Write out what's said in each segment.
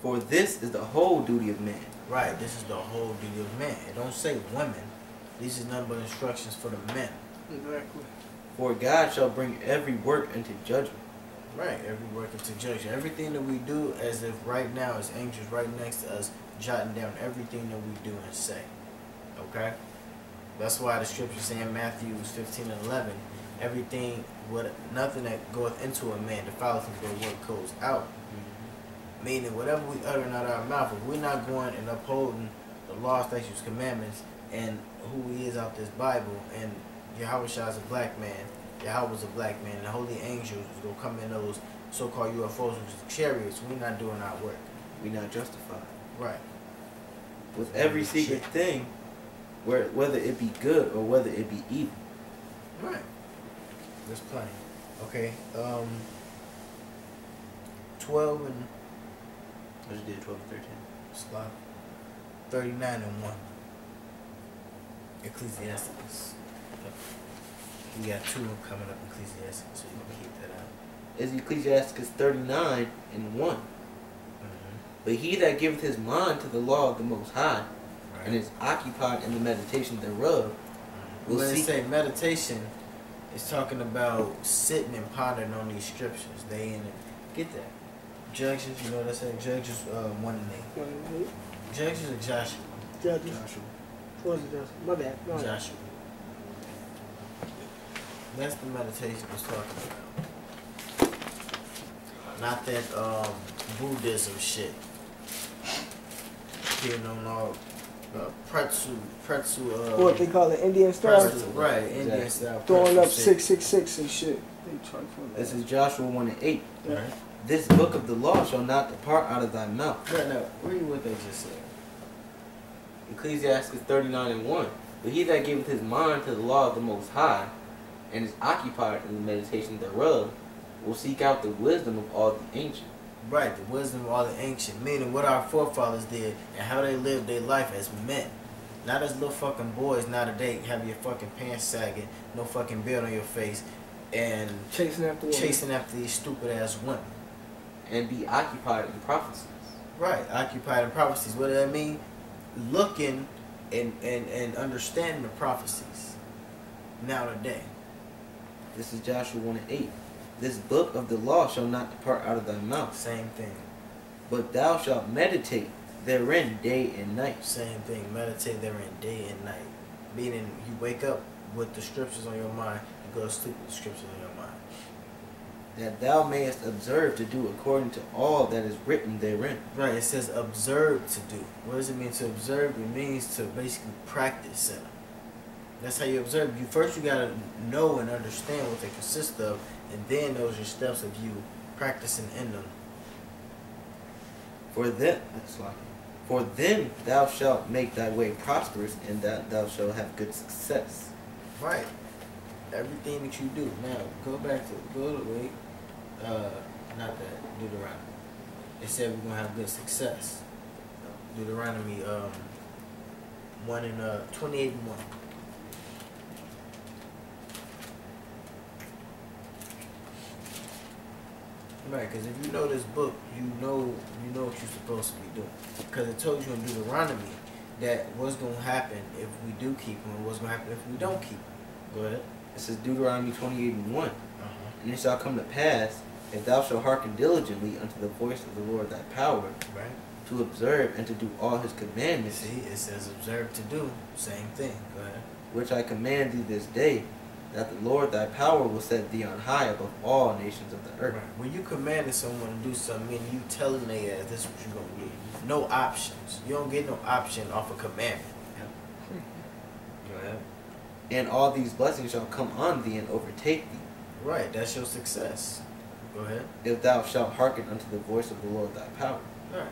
For this is the whole duty of man. Right, this is the whole duty of man. It don't say women. These is none but instructions for the men. Exactly. For God shall bring every work into judgment. Right, every work into judgment. Everything that we do, as if right now as angels right next to us, jotting down everything that we do and say. Okay? That's why the scripture say in Matthew 15 and 11, everything, nothing that goeth into a man defileth him, but what goes out. Meaning, whatever we utter out of our mouth, if we're not going and upholding the law, statutes, commandments, and who he is out this Bible, and Yahweh Shah is a black man, Yahweh was a black man, and the holy angels was going to come in those so-called UFOs, which is chariots, we're not doing our work. We're not justified. Right. With every secret thing, whether it be good or whether it be evil. Right. There's plenty. Okay. 12 and... I just did 12 and 13. Slot 39 and 1. Ecclesiastes. We got 2 coming up in Ecclesiastes, so you can keep that out. Is Ecclesiastes 39 and 1. But he that giveth his mind to the law of the Most High, Right. and is occupied in the meditation thereof, will When they seek... say meditation, it's talking about sitting and pondering on these scriptures. They in it. Get that. Judges, you know what I said? Judges 1 and 8. Judges or Joshua? Judges. Joshua. What's it, Joshua? My bad. No. Joshua. That's the meditation it's talking about. Not that Buddhism shit. Getting on all pretzel. What they call it, Indian style? Pretzel, right? Indian style. Throwing up pretzel shit. 666 and shit. They try for that. This is Joshua 1 and 8. Yeah. Right. This book of the law shall not depart out of thy mouth. Right now, read what they just said. Ecclesiastes 39 and 1. But he that giveth his mind to the law of the Most High, and is occupied in the meditation thereof, will seek out the wisdom of all the ancient. Right, the wisdom of all the ancient, meaning what our forefathers did and how they lived their life as men. Not as little fucking boys nowadays, have your fucking pants sagging, no fucking beard on your face, and Chasing after these stupid ass women. And be occupied in prophecies. Right, occupied in prophecies. What does that mean? Looking and understanding the prophecies now today. This is Joshua 1 and 8. This book of the law shall not depart out of thy mouth. Same thing. But thou shalt meditate therein day and night. Same thing. Meditate therein day and night. Meaning you wake up with the scriptures on your mind, you go to sleep with the scriptures on your mind. That thou mayest observe to do according to all that is written therein. Right, it says observe to do. What does it mean to observe? It means to basically practice in them. That's how you observe. You gotta know and understand what they consist of, and then those are steps of you practicing in them. For then thou shalt make thy way prosperous, and that thou shalt have good success. Right. Everything that you do. Now go to wait. Not that Deuteronomy. It said we're gonna have good success. Deuteronomy 1 and 28 and 1. Right, because if you know this book, you know what you're supposed to be doing. Because it told you in Deuteronomy that what's going to happen if we do keep them and what's going to happen if we don't keep them. Go ahead. It says Deuteronomy 28 and 1. And it shall come to pass, if thou shalt hearken diligently unto the voice of the Lord thy power, Right. to observe and to do all his commandments, See, it says observe to do. Same thing. Go ahead. which I command thee this day, that the Lord thy power will set thee on high above all nations of the earth. Right. When you commanding someone to do something, meaning you telling they ass this is what you're going to do. No options. You don't get no option off a commandment. Go ahead. And all these blessings shall come on thee and overtake thee, Right. That's your success. Go ahead. if thou shalt hearken unto the voice of the Lord thy power. All right.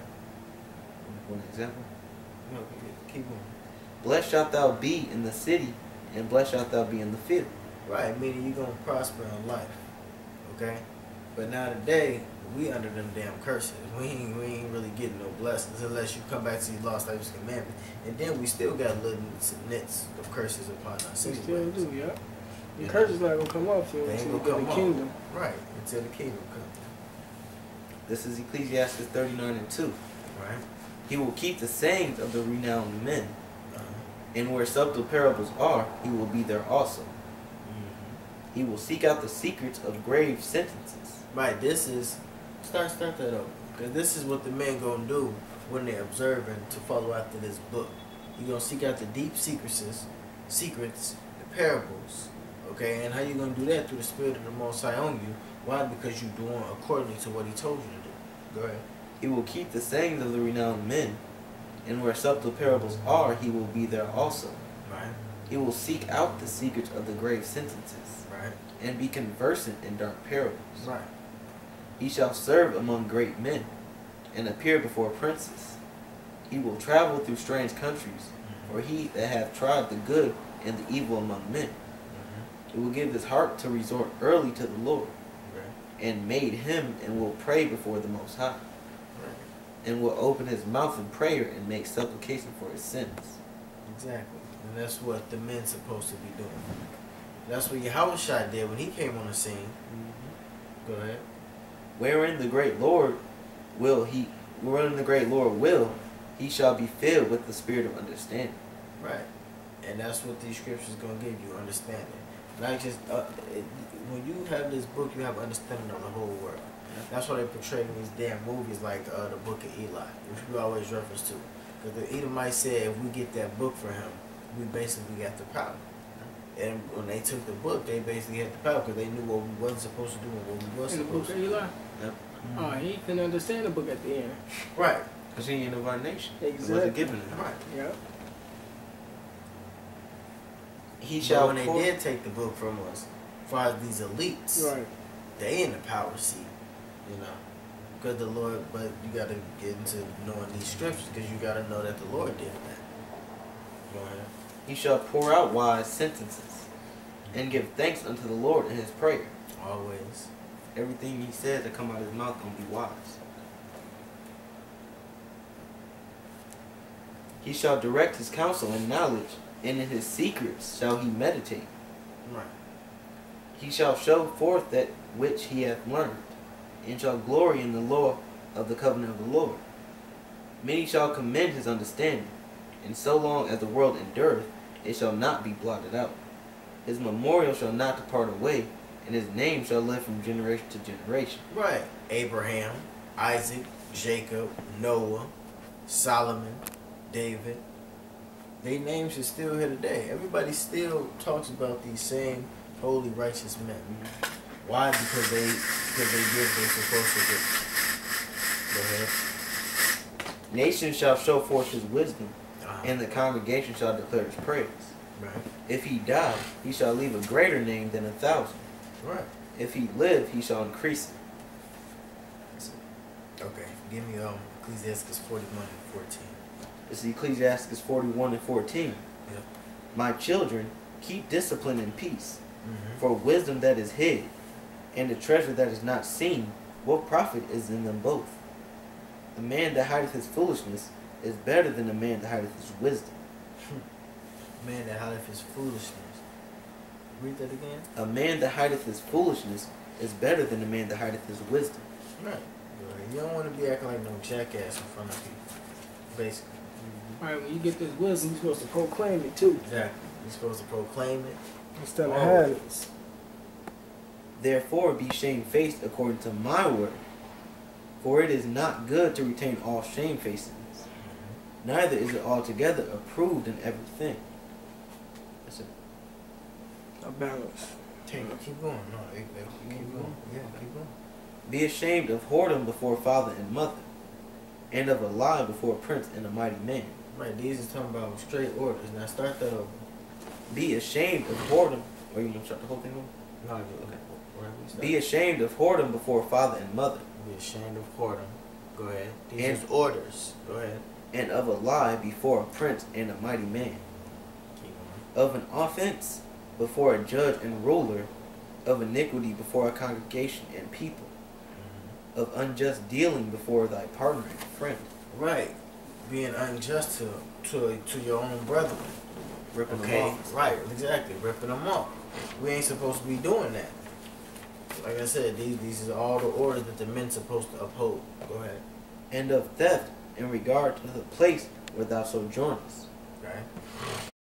One example. No, keep going. Blessed shalt thou be in the city, and blessed shalt thou be in the field. Right, meaning you're going to prosper in life. Okay? But now today, we under them damn curses. We ain't really getting no blessings unless you come back to these law, statutes, commandments. And then we still got little nits of curses upon us. We still do, yeah. The curse is not going to come up till the kingdom. Right, until the kingdom comes. This is Ecclesiastes 39 and 2. Right. He will keep the sayings of the renowned men, Uh-huh. and where subtle parables are, he will be there also. Mm-hmm. He will seek out the secrets of grave sentences. Right. This is start that over, because this is what the men gonna do when they're observing to follow after this book. You're gonna seek out the deep secrets, the parables. Okay, and how you gonna do that? Through the Spirit of the Most High on you. Why? Because you're doing accordingly to what He told you to do. Go ahead. He will keep the sayings of the renowned men, and where subtle parables are, he will be there also. Right. He will seek out the secrets of the grave sentences, Right. and be conversant in dark parables. Right. He shall serve among great men, and appear before princes. He will travel through strange countries, for he that hath tried the good and the evil among men. He will give his heart to resort early to the Lord, and made him, and will pray before the Most High, and will open his mouth in prayer and make supplication for his sins. Exactly. And that's what the men's supposed to be doing. That's what Yahushua did when he came on the scene. Go ahead. Wherein the great Lord will, he shall be filled with the spirit of understanding. Right. And that's what these scriptures going to give you, understanding. Not just, when you have this book, you have understanding of the whole world. That's why they portray in these damn movies like the Book of Eli, which we always reference to. Because the Edomites said if we get that book for him, we basically got the power. And when they took the book, they basically had the power because they knew what we wasn't supposed to do and what we was In the supposed book to of do. Eli? Yep. Oh, he couldn't understand the book at the end. Right. Because he ain't of our nation. Exactly. It wasn't given to him. Right. Yeah. He But shall when they pour- did take the book from us, as far as these elites, Right. they in the power seat, you know. Because the Lord, but you got to get into knowing these scriptures because you got to know that the Lord did that. Go ahead. He shall pour out wise sentences, and give thanks unto the Lord in his prayer. Always. Everything he says that come out of his mouth gonna be wise. He shall direct his counsel in knowledge, and in his secrets shall he meditate. Right. He shall show forth that which he hath learned, and shall glory in the law of the covenant of the Lord. Many shall commend his understanding, and so long as the world endureth, it shall not be blotted out. His memorial shall not depart away, and his name shall live from generation to generation. Right. Abraham, Isaac, Jacob, Noah, Solomon, David. Their names are still here today. Everybody still talks about these same holy, righteous men. Why? Because they did what they're supposed to do. Go ahead. Nations shall show forth his wisdom, Uh-huh. and the congregation shall declare his praise. Right. If he die, he shall leave a greater name than 1,000. Right. If he live, he shall increase it. Okay. Give me Ecclesiastes 41 and 14. This is Ecclesiastes 41 and 14. Yep. My children, keep discipline and peace, Mm-hmm. for wisdom that is hid, and the treasure that is not seen, what profit is in them both? A man that hideth his foolishness is better than a man that hideth his wisdom. Man that hideth his foolishness. Read that again. A man that hideth his foolishness is better than a man that hideth his wisdom. Right. You don't want to be acting like no jackass in front of people. Basically. Right, when you get this wisdom, you're supposed to proclaim it too. Exactly. You're supposed to proclaim it. Instead of Oh. hiding it. Therefore be shamefaced according to my word. For it is not good to retain all shamefacedness, neither is it altogether approved in everything. That's it. A balance. Keep going. No, keep going. Yeah, keep going. Be ashamed of whoredom before father and mother, and of a lie before a prince and a mighty man. Right, these is talking about straight orders. Now start that over. Be ashamed of whoredom. Or you want to start the whole thing over? No, Okay. Where we start? Be ashamed of whoredom before father and mother, Be ashamed of whoredom. Go ahead. These And- is orders. Go ahead. and of a lie before a prince and a mighty man, Keep going. of an offense before a judge and ruler, of iniquity before a congregation and people, of unjust dealing before thy partner and friend, Right. Being unjust to your own brethren. ripping them Okay. off. Right. Exactly. Ripping them off. We ain't supposed to be doing that. Like I said, these is all the orders that the men supposed to uphold. Go ahead. And of theft in regard to the place where thou sojournest. Okay.